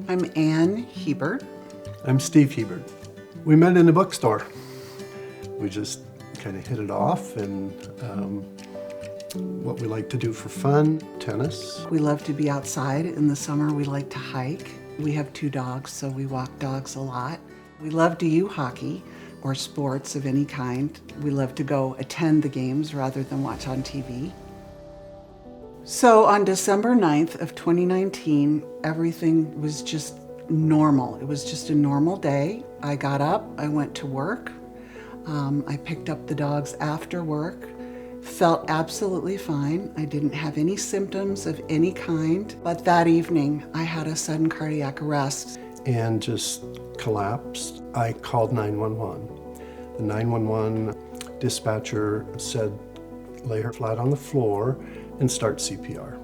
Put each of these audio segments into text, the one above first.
I'm Ann Hebert. I'm Steve Hebert. We met in a bookstore. We just kind of hit it off, and what we like to do for fun, tennis. We love to be outside. In the summer, we like to hike. We have 2 dogs, so we walk dogs a lot. We love to do hockey or sports of any kind. We love to go attend the games rather than watch on TV. So on December 9th of 2019, everything was just normal. It was just a normal day. I got up, I went to work. I picked up the dogs after work, felt absolutely fine. I didn't have any symptoms of any kind, but that evening I had a sudden cardiac arrest. And just collapsed. I called 911. The 911 dispatcher said, lay her flat on the floor and start CPR.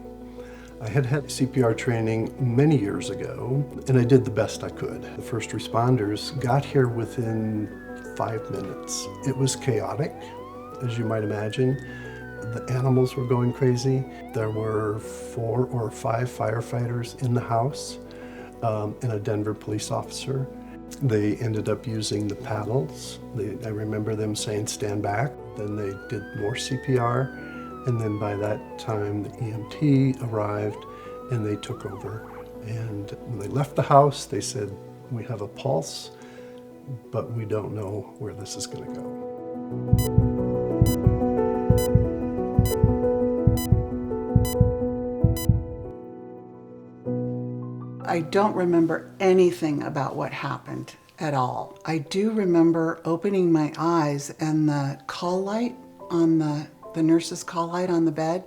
I had had CPR training many years ago, and I did the best I could. The first responders got here within 5 minutes. It was chaotic, as you might imagine. The animals were going crazy. There were 4 or 5 firefighters in the house, and a Denver police officer. They ended up using the paddles. I remember them saying, stand back. Then they did more CPR. And then by that time, the EMT arrived and they took over. And when they left the house, they said, we have a pulse, but we don't know where this is going to go. I don't remember anything about what happened at all. I do remember opening my eyes and the call light on the nurse's call light on the bed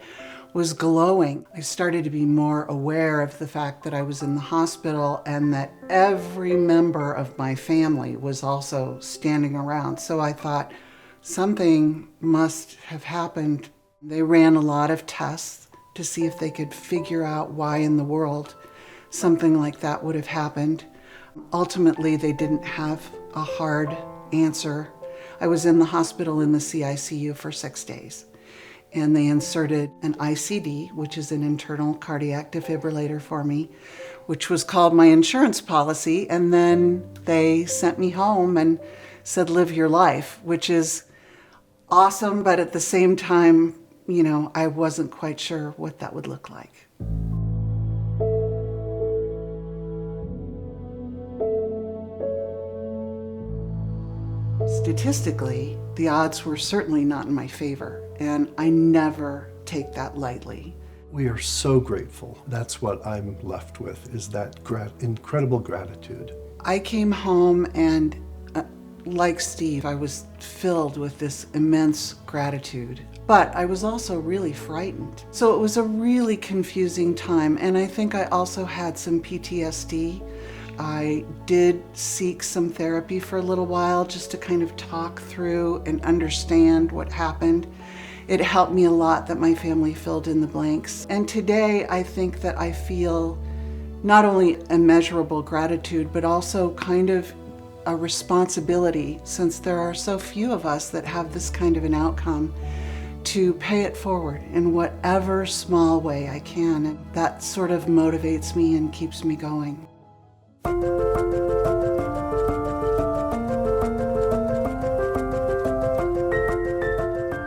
was glowing. I started to be more aware of the fact that I was in the hospital and that every member of my family was also standing around. So I thought something must have happened. They ran a lot of tests to see if they could figure out why in the world something like that would have happened. Ultimately, they didn't have a hard answer. I was in the hospital in the CICU for 6 days. And they inserted an ICD, which is an internal cardiac defibrillator for me, which was called my insurance policy. And then they sent me home and said, live your life, which is awesome. But at the same time, I wasn't quite sure what that would look like. Statistically, the odds were certainly not in my favor, and I never take that lightly. We are so grateful. That's what I'm left with, is that incredible gratitude. I came home and, like Steve, I was filled with this immense gratitude, but I was also really frightened. So it was a really confusing time, and I think I also had some PTSD. I did seek some therapy for a little while just to kind of talk through and understand what happened. It helped me a lot that my family filled in the blanks. And today I think that I feel not only immeasurable gratitude, but also kind of a responsibility, since there are so few of us that have this kind of an outcome, to pay it forward in whatever small way I can. And that sort of motivates me and keeps me going.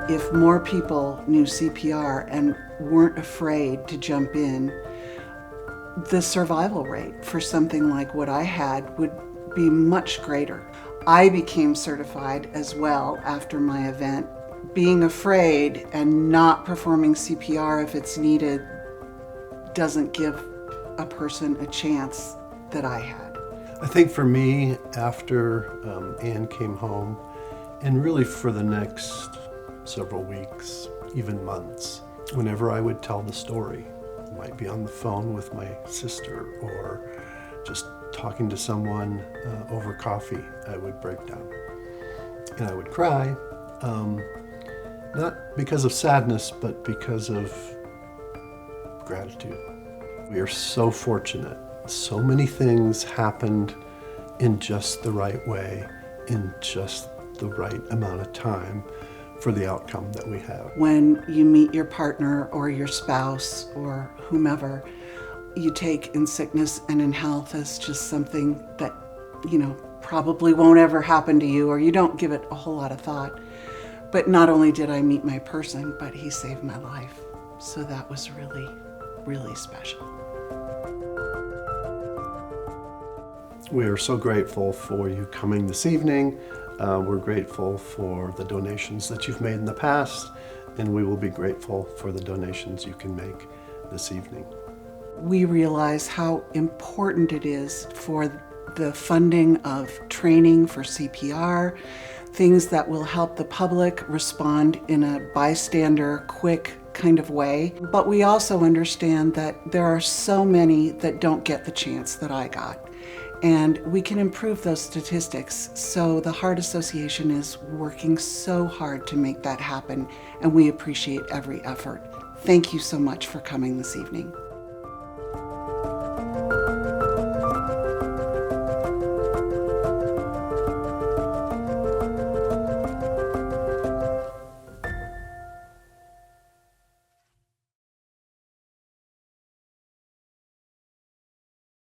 If more people knew CPR and weren't afraid to jump in, the survival rate for something like what I had would be much greater. I became certified as well after my event. Being afraid and not performing CPR if it's needed doesn't give a person a chance that I had. I think for me, after Ann came home, and really for the next several weeks, even months, whenever I would tell the story, I might be on the phone with my sister or just talking to someone over coffee, I would break down. And I would cry, not because of sadness, but because of gratitude. We are so fortunate. So many things happened in just the right way, in just the right amount of time for the outcome that we have. When you meet your partner or your spouse or whomever, you take in sickness and in health as just something that, probably won't ever happen to you, or you don't give it a whole lot of thought. But not only did I meet my person, but he saved my life. So that was really, really special. We are so grateful for you coming this evening. We're grateful for the donations that you've made in the past, and we will be grateful for the donations you can make this evening. We realize how important it is for the funding of training for CPR, things that will help the public respond in a bystander, quick kind of way. But we also understand that there are so many that don't get the chance that I got. And we can improve those statistics. So the Heart Association is working so hard to make that happen, and we appreciate every effort. Thank you so much for coming this evening.